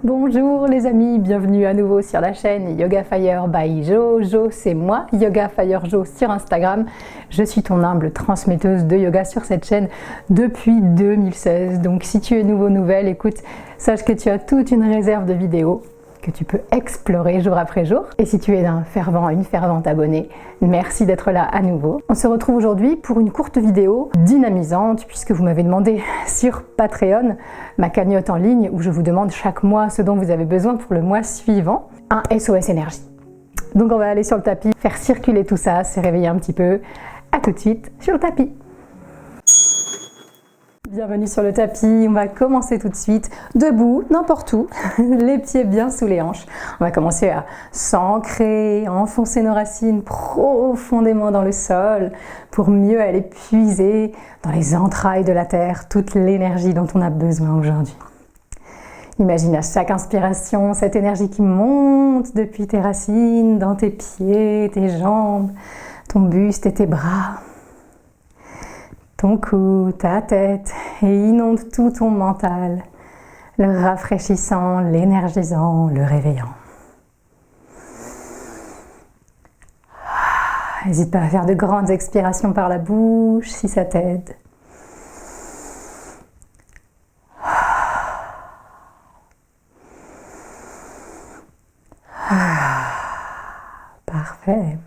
Bonjour les amis, bienvenue à nouveau sur la chaîne Yoga Fire by Jo. C'est moi, Yoga Fire Jo sur Instagram. Je suis ton humble transmetteuse de yoga sur cette chaîne depuis 2016. Donc si tu es nouvelle, écoute, sache que tu as toute une réserve de vidéos que tu peux explorer jour après jour. Et si tu es un fervent, une fervente abonnée, merci d'être là à nouveau. On se retrouve aujourd'hui pour une courte vidéo dynamisante puisque vous m'avez demandé sur Patreon, ma cagnotte en ligne où je vous demande chaque mois ce dont vous avez besoin pour le mois suivant, un SOS énergie. Donc on va aller sur le tapis, faire circuler tout ça, se réveiller un petit peu. À tout de suite sur le tapis. Bienvenue sur le tapis, on va commencer tout de suite, debout, n'importe où, les pieds bien sous les hanches. On va commencer à s'ancrer, à enfoncer nos racines profondément dans le sol pour mieux aller puiser dans les entrailles de la terre toute l'énergie dont on a besoin aujourd'hui. Imagine à chaque inspiration cette énergie qui monte depuis tes racines, dans tes pieds, tes jambes, ton buste et tes bras. Ton cou, ta tête, et inonde tout ton mental, le rafraîchissant, l'énergisant, le réveillant. N'hésite pas à faire de grandes expirations par la bouche si ça t'aide. Parfait.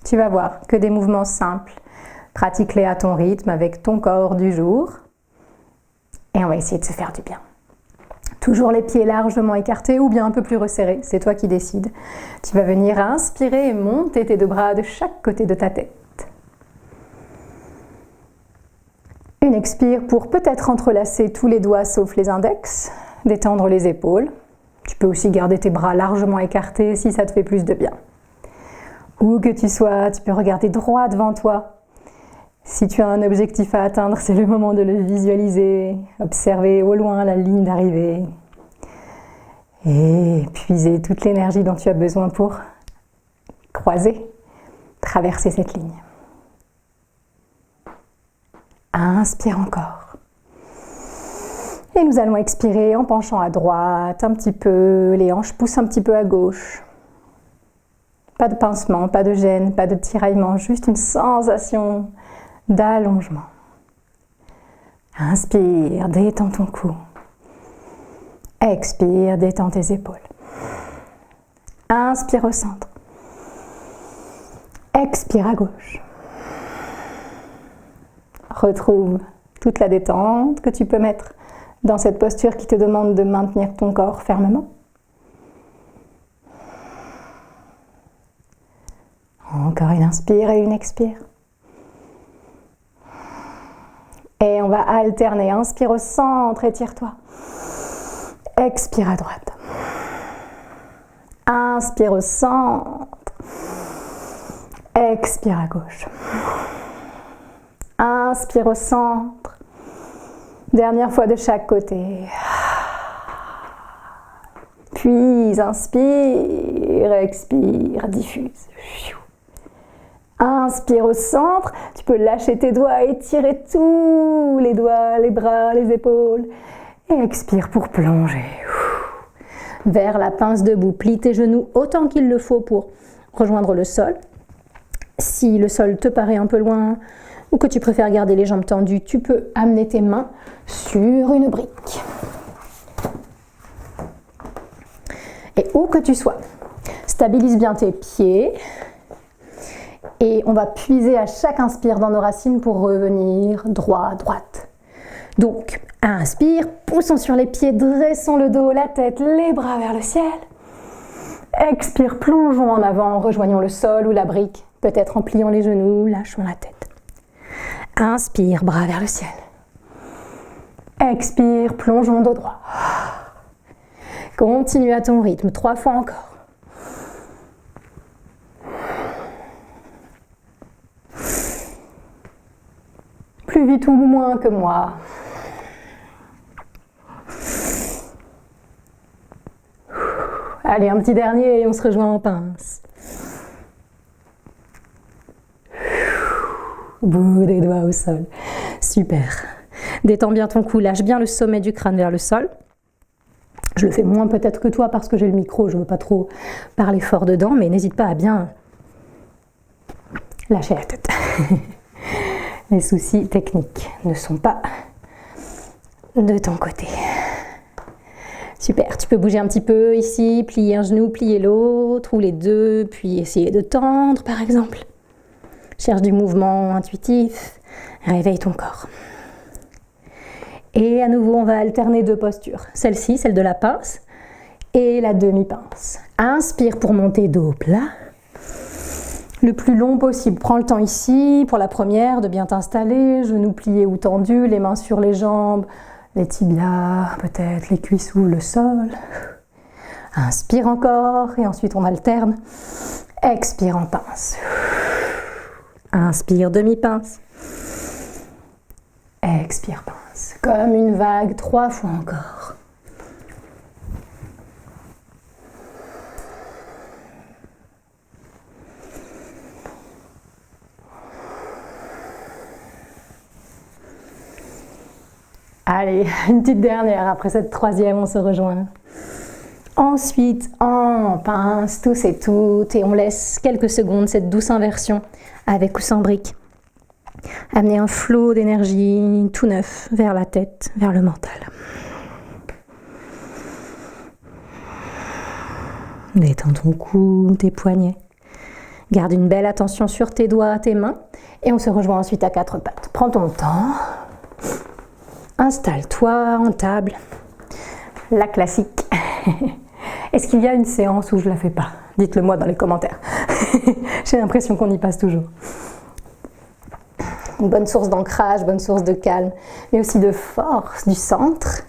Tu vas voir que des mouvements simples. Pratique-les à ton rythme avec ton corps du jour. Et on va essayer de se faire du bien. Toujours les pieds largement écartés ou bien un peu plus resserrés, c'est toi qui décides. Tu vas venir inspirer et monter tes deux bras de chaque côté de ta tête. Une expire pour peut-être entrelacer tous les doigts sauf les index, détendre les épaules. Tu peux aussi garder tes bras largement écartés si ça te fait plus de bien. Où que tu sois, tu peux regarder droit devant toi. Si tu as un objectif à atteindre, c'est le moment de le visualiser, observer au loin la ligne d'arrivée et puiser toute l'énergie dont tu as besoin pour croiser, traverser cette ligne. Inspire encore. Et nous allons expirer en penchant à droite un petit peu, les hanches poussent un petit peu à gauche. Pas de pincement, pas de gêne, pas de tiraillement, juste une sensation d'allongement. Inspire, détends ton cou. Expire, détends tes épaules. Inspire au centre. Expire à gauche. Retrouve toute la détente que tu peux mettre dans cette posture qui te demande de maintenir ton corps fermement. Encore une inspire et une expire. Et on va alterner. Inspire au centre, étire-toi. Expire à droite. Inspire au centre. Expire à gauche. Inspire au centre. Dernière fois de chaque côté. Puis inspire, expire, diffuse. Inspire au centre, tu peux lâcher tes doigts, étirer tous les doigts, les bras, les épaules. Et expire pour plonger. Vers la pince debout, plie tes genoux autant qu'il le faut pour rejoindre le sol. Si le sol te paraît un peu loin ou que tu préfères garder les jambes tendues, tu peux amener tes mains sur une brique. Et où que tu sois, stabilise bien tes pieds. Et on va puiser à chaque inspire dans nos racines pour revenir droit, droite. Donc, inspire, poussons sur les pieds, dressons le dos, la tête, les bras vers le ciel. Expire, plongeons en avant, rejoignons le sol ou la brique, peut-être en pliant les genoux, lâchons la tête. Inspire, bras vers le ciel. Expire, plongeons dos droit. Continue à ton rythme, 3 fois encore. Plus vite ou moins que moi. Allez, un petit dernier et on se rejoint en pince. Bout des doigts au sol. Super. Détends bien ton cou, lâche bien le sommet du crâne vers le sol. Je le fais moins peut-être que toi parce que j'ai le micro, je ne veux pas trop parler fort dedans, mais n'hésite pas à bien lâcher la tête. Les soucis techniques ne sont pas de ton côté. Super, tu peux bouger un petit peu ici, plier un genou, plier l'autre, ou les deux, puis essayer de tendre par exemple. Cherche du mouvement intuitif, réveille ton corps. Et à nouveau, on va alterner deux postures. Celle-ci, celle de la pince, et la demi-pince. Inspire pour monter dos plat. Le plus long possible. Prends le temps ici, pour la première, de bien t'installer, genoux pliés ou tendus, les mains sur les jambes, les tibias, peut-être les cuisses ou le sol. Inspire encore et ensuite on alterne. Expire en pince. Inspire demi-pince. Expire pince. Comme une vague, 3 fois encore. Allez, une petite dernière, après cette troisième, on se rejoint. Ensuite, on pince tous et toutes et on laisse quelques secondes cette douce inversion avec ou sans brique. Amener un flot d'énergie tout neuf vers la tête, vers le mental. Détends ton cou, tes poignets. Garde une belle attention sur tes doigts, tes mains et on se rejoint ensuite à 4 pattes. Prends ton temps. Installe-toi en table. La classique. Est-ce qu'il y a une séance où je ne la fais pas? Dites-le moi dans les commentaires. J'ai l'impression qu'on y passe toujours. Une bonne source d'ancrage, bonne source de calme, mais aussi de force du centre,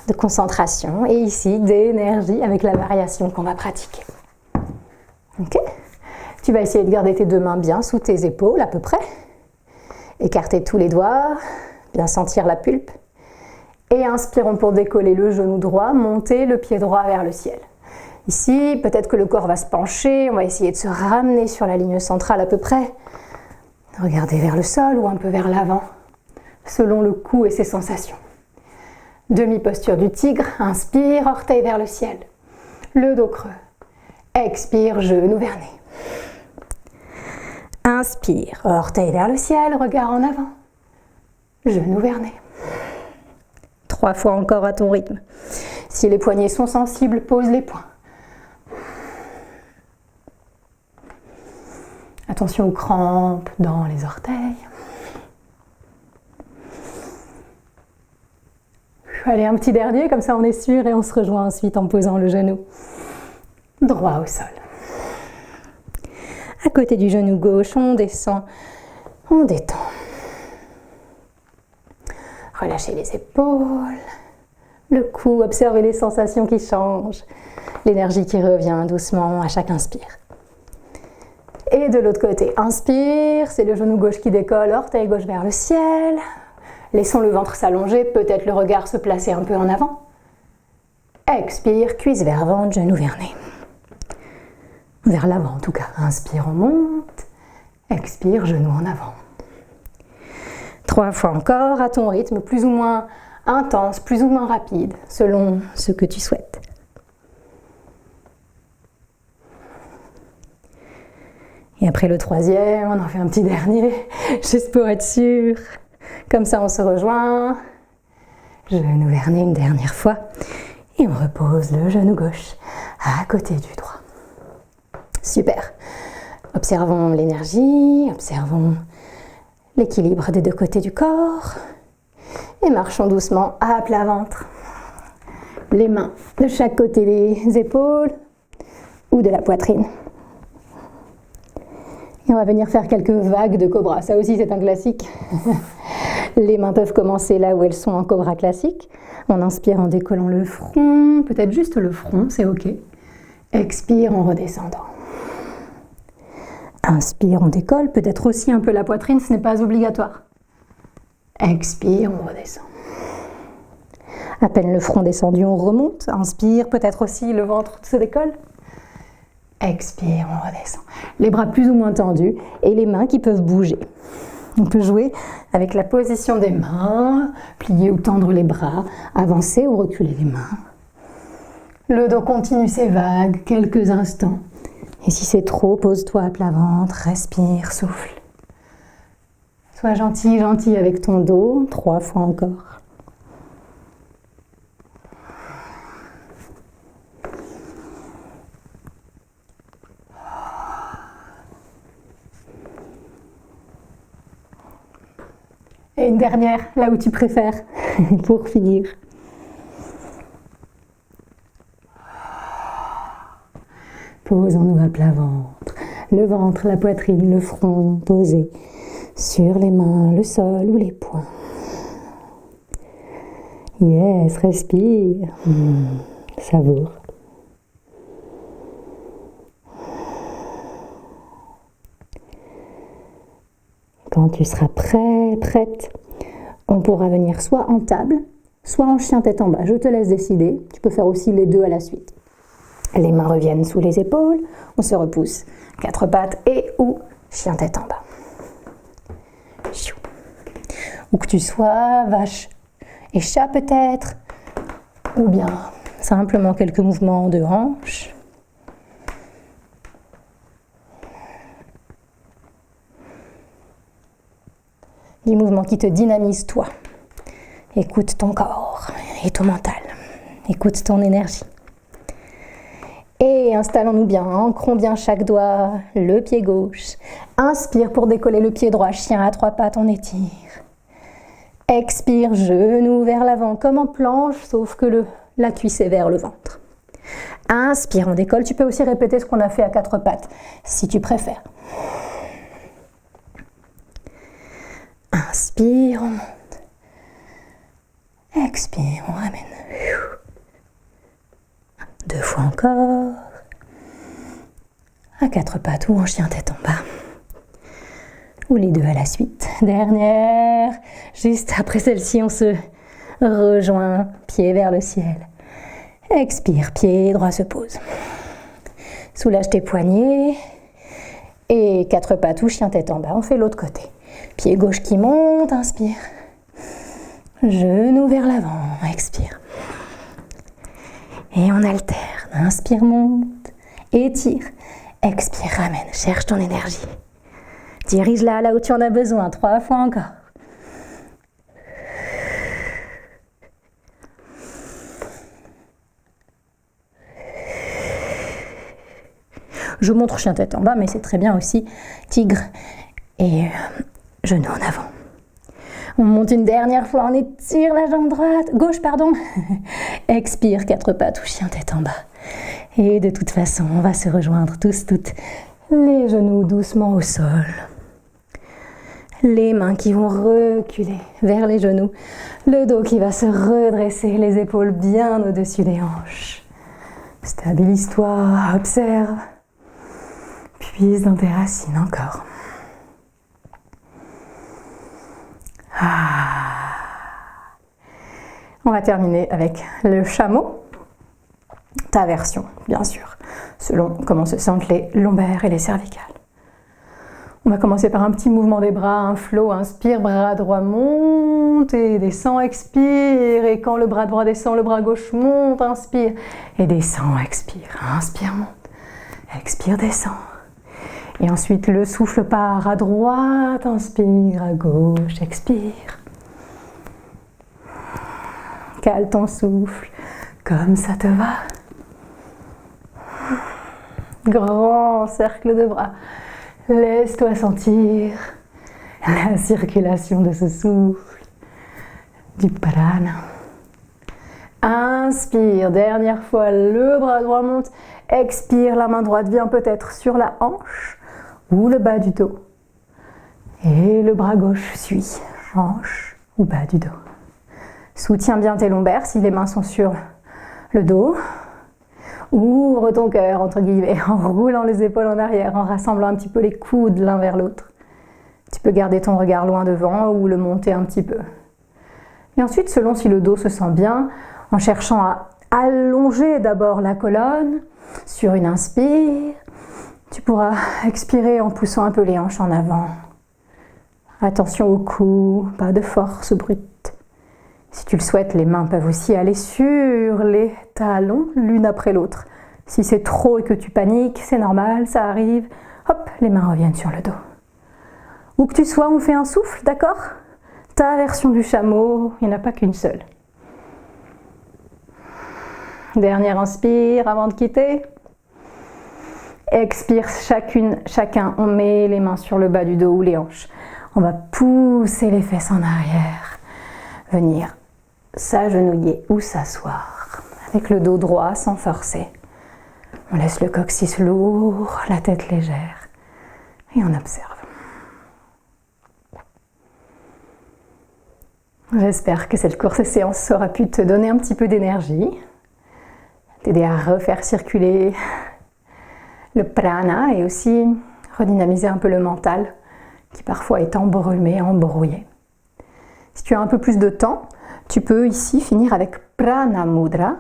de concentration et ici d'énergie avec la variation qu'on va pratiquer. Ok? Tu vas essayer de garder tes deux mains bien sous tes épaules à peu près. Écarter tous les doigts, bien sentir la pulpe. Et inspirons pour décoller le genou droit, monter le pied droit vers le ciel. Ici, peut-être que le corps va se pencher, on va essayer de se ramener sur la ligne centrale à peu près. Regardez vers le sol ou un peu vers l'avant, selon le cou et ses sensations. Demi-posture du tigre, inspire, orteil vers le ciel. Le dos creux. Expire, genou vers nez. Inspire, orteil vers le ciel, regard en avant. Genou vers nez. 3 fois encore à ton rythme. Si les poignets sont sensibles, pose les poings. Attention aux crampes dans les orteils. Allez, un petit dernier, comme ça on est sûr et on se rejoint ensuite en posant le genou droit au sol. À côté du genou gauche, on descend, on détend. Relâchez les épaules, le cou, observez les sensations qui changent, l'énergie qui revient doucement à chaque inspire. Et de l'autre côté, inspire, c'est le genou gauche qui décolle, orteil gauche vers le ciel. Laissons le ventre s'allonger, peut-être le regard se placer un peu en avant. Expire, cuisse vers ventre, genou vers nez. Vers l'avant en tout cas. Inspire, on monte. Expire, genou en avant. 3 fois encore à ton rythme, plus ou moins intense, plus ou moins rapide, selon ce que tu souhaites. Et après le troisième, on en fait un petit dernier, juste pour être sûr. Comme ça, on se rejoint. Genou vers nez une dernière fois. Et on repose le genou gauche à côté du droit. Super. Observons l'énergie, observons l'équilibre des deux côtés du corps. Et marchons doucement à plat ventre. Les mains de chaque côté des épaules ou de la poitrine. Et on va venir faire quelques vagues de cobra. Ça aussi, c'est un classique. Les mains peuvent commencer là où elles sont en cobra classique. On inspire en décollant le front, peut-être juste le front, c'est ok. Expire en redescendant. Inspire, on décolle, peut-être aussi un peu la poitrine, ce n'est pas obligatoire. Expire, on redescend. À peine le front descendu, on remonte. Inspire, peut-être aussi le ventre se décolle. Expire, on redescend. Les bras plus ou moins tendus et les mains qui peuvent bouger. On peut jouer avec la position des mains, plier ou tendre les bras, avancer ou reculer les mains. Le dos continue ses vagues quelques instants. Et si c'est trop, pose-toi à plat ventre, respire, souffle. Sois gentil, gentil avec ton dos, 3 fois encore. Et une dernière, là où tu préfères, pour finir. Posons-nous à plat ventre, le ventre, la poitrine, le front posé sur les mains, le sol ou les poings. Yes, respire, savoure. Quand tu seras prêt, prête, on pourra venir soit en table, soit en chien tête en bas. Je te laisse décider. Tu peux faire aussi les deux à la suite. Les mains reviennent sous les épaules, on se repousse. 4 pattes et ou chien tête en bas. Où que tu sois, vache et chat peut-être, ou bien simplement quelques mouvements de hanches. Des mouvements qui te dynamisent toi. Écoute ton corps et ton mental. Écoute ton énergie. Et installons-nous bien, ancrons bien chaque doigt, le pied gauche. Inspire pour décoller le pied droit, chien à 3 pattes, on étire. Expire, genou vers l'avant comme en planche, sauf que la cuisse est vers le ventre. Inspire, on décolle. Tu peux aussi répéter ce qu'on a fait à 4 pattes, si tu préfères. Inspire, on monte. Expire, on ramène. 2 fois encore. À 4 pattes ou en chien tête en bas. Ou les 2 à la suite. Dernière. Juste après celle-ci, on se rejoint, pied vers le ciel. Expire, pied droit se pose. Soulage tes poignets. Et 4 pattes ou chien tête en bas. On fait l'autre côté. Pied gauche qui monte, inspire. Genou vers l'avant, expire. Et on alterne. Inspire, monte. Étire. Expire, ramène. Cherche ton énergie. Dirige-la là où tu en as besoin. 3 fois encore. Je montre chien tête en bas, mais c'est très bien aussi tigre et genou en avant. On monte une dernière fois, on étire la jambe droite, gauche pardon. Expire, 4 pattes ou chien tête en bas. Et de toute façon, on va se rejoindre tous, toutes, les genoux doucement au sol. Les mains qui vont reculer vers les genoux. Le dos qui va se redresser, les épaules bien au-dessus des hanches. Stabilise-toi, observe. Puise dans tes racines encore. On va terminer avec le chameau. Ta version, bien sûr, selon comment se sentent les lombaires et les cervicales. On va commencer par un petit mouvement des bras, un flow, inspire, bras droit monte et descend, expire. Et quand le bras droit descend, le bras gauche monte, inspire et descend, expire. Inspire, monte, expire, descend. Et ensuite le souffle part à droite, inspire, à gauche, expire. Cale ton souffle, comme ça te va. Grand cercle de bras. Laisse-toi sentir la circulation de ce souffle, du prana. Inspire, dernière fois, le bras droit monte. Expire, la main droite vient peut-être sur la hanche ou le bas du dos. Et le bras gauche suit, hanche ou bas du dos. Soutiens bien tes lombaires si les mains sont sur le dos. Ouvre ton cœur, entre guillemets, en roulant les épaules en arrière, en rassemblant un petit peu les coudes l'un vers l'autre. Tu peux garder ton regard loin devant ou le monter un petit peu. Et ensuite, selon si le dos se sent bien, en cherchant à allonger d'abord la colonne sur une inspire, tu pourras expirer en poussant un peu les hanches en avant. Attention au cou, pas de force brute. Si tu le souhaites, les mains peuvent aussi aller sur les talons, l'une après l'autre. Si c'est trop et que tu paniques, c'est normal, ça arrive. Hop, les mains reviennent sur le dos. Où que tu sois, on fait un souffle, d'accord? Ta version du chameau, il n'y en a pas qu'une seule. Dernière inspire avant de quitter. Expire chacun, on met les mains sur le bas du dos ou les hanches. On va pousser les fesses en arrière. Venir s'agenouiller ou s'asseoir. Avec le dos droit sans forcer. On laisse le coccyx lourd, la tête légère. Et on observe. J'espère que cette courte séance aura pu te donner un petit peu d'énergie, t'aider à refaire circuler le prana et aussi redynamiser un peu le mental qui parfois est embrumé, embrouillé. Si tu as un peu plus de temps, tu peux ici finir avec Prana Mudra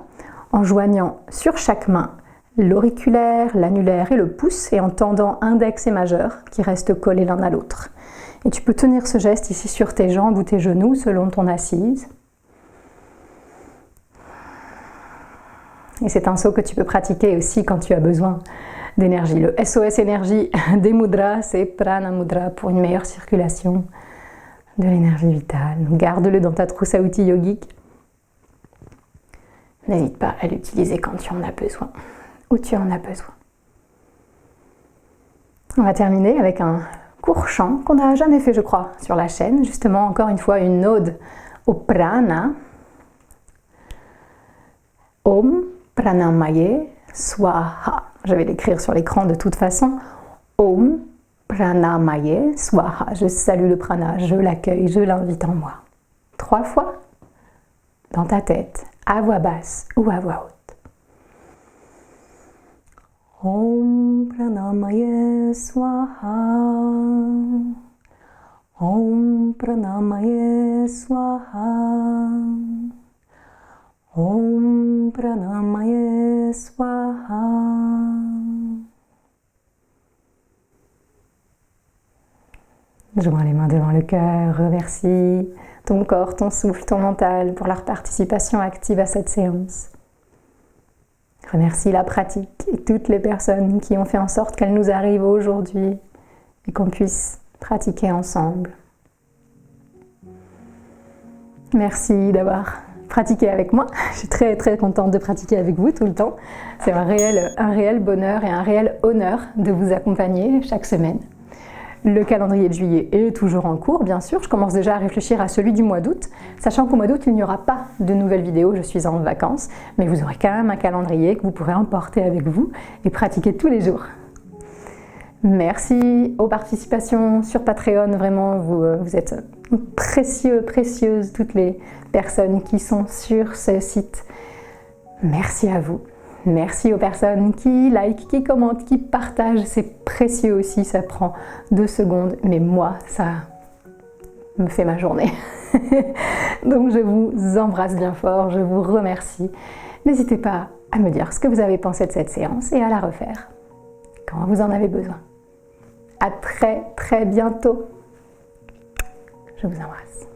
en joignant sur chaque main l'auriculaire, l'annulaire et le pouce et en tendant index et majeur qui restent collés l'un à l'autre. Et tu peux tenir ce geste ici sur tes jambes ou tes genoux selon ton assise. Et c'est un saut que tu peux pratiquer aussi quand tu as besoin d'énergie. Le SOS énergie des mudras, c'est Prana Mudra pour une meilleure circulation de l'énergie vitale. Donc garde-le dans ta trousse à outils yogique. N'hésite pas à l'utiliser quand tu en as besoin, où tu en as besoin. On va terminer avec un court chant qu'on n'a jamais fait, je crois, sur la chaîne. Justement, encore une fois, une ode au prana. Om Pranamaye Swaha. Je vais l'écrire sur l'écran de toute façon. Om Pranamaye Swaha. Je salue le prana, je l'accueille, je l'invite en moi. 3 fois dans ta tête, à voix basse ou à voix haute. Om Pranamaye Swaha. Om Pranamaye Swaha. Om Pranamaye Swaha. Joins les mains devant le cœur, remercie ton corps, ton souffle, ton mental pour leur participation active à cette séance. Remercie la pratique et toutes les personnes qui ont fait en sorte qu'elle nous arrive aujourd'hui et qu'on puisse pratiquer ensemble. Merci d'avoir pratiqué avec moi. Je suis très très contente de pratiquer avec vous tout le temps. C'est un réel bonheur et un réel honneur de vous accompagner chaque semaine. Le calendrier de juillet est toujours en cours, bien sûr. Je commence déjà à réfléchir à celui du mois d'août, sachant qu'au mois d'août, il n'y aura pas de nouvelles vidéos, je suis en vacances, mais vous aurez quand même un calendrier que vous pourrez emporter avec vous et pratiquer tous les jours. Merci aux participations sur Patreon, vraiment, vous êtes précieuses, toutes les personnes qui sont sur ce site. Merci à vous. Merci aux personnes qui likent, qui commentent, qui partagent. C'est précieux aussi, ça prend 2 secondes, mais moi, ça me fait ma journée. Donc je vous embrasse bien fort, je vous remercie. N'hésitez pas à me dire ce que vous avez pensé de cette séance et à la refaire quand vous en avez besoin. À très très bientôt. Je vous embrasse.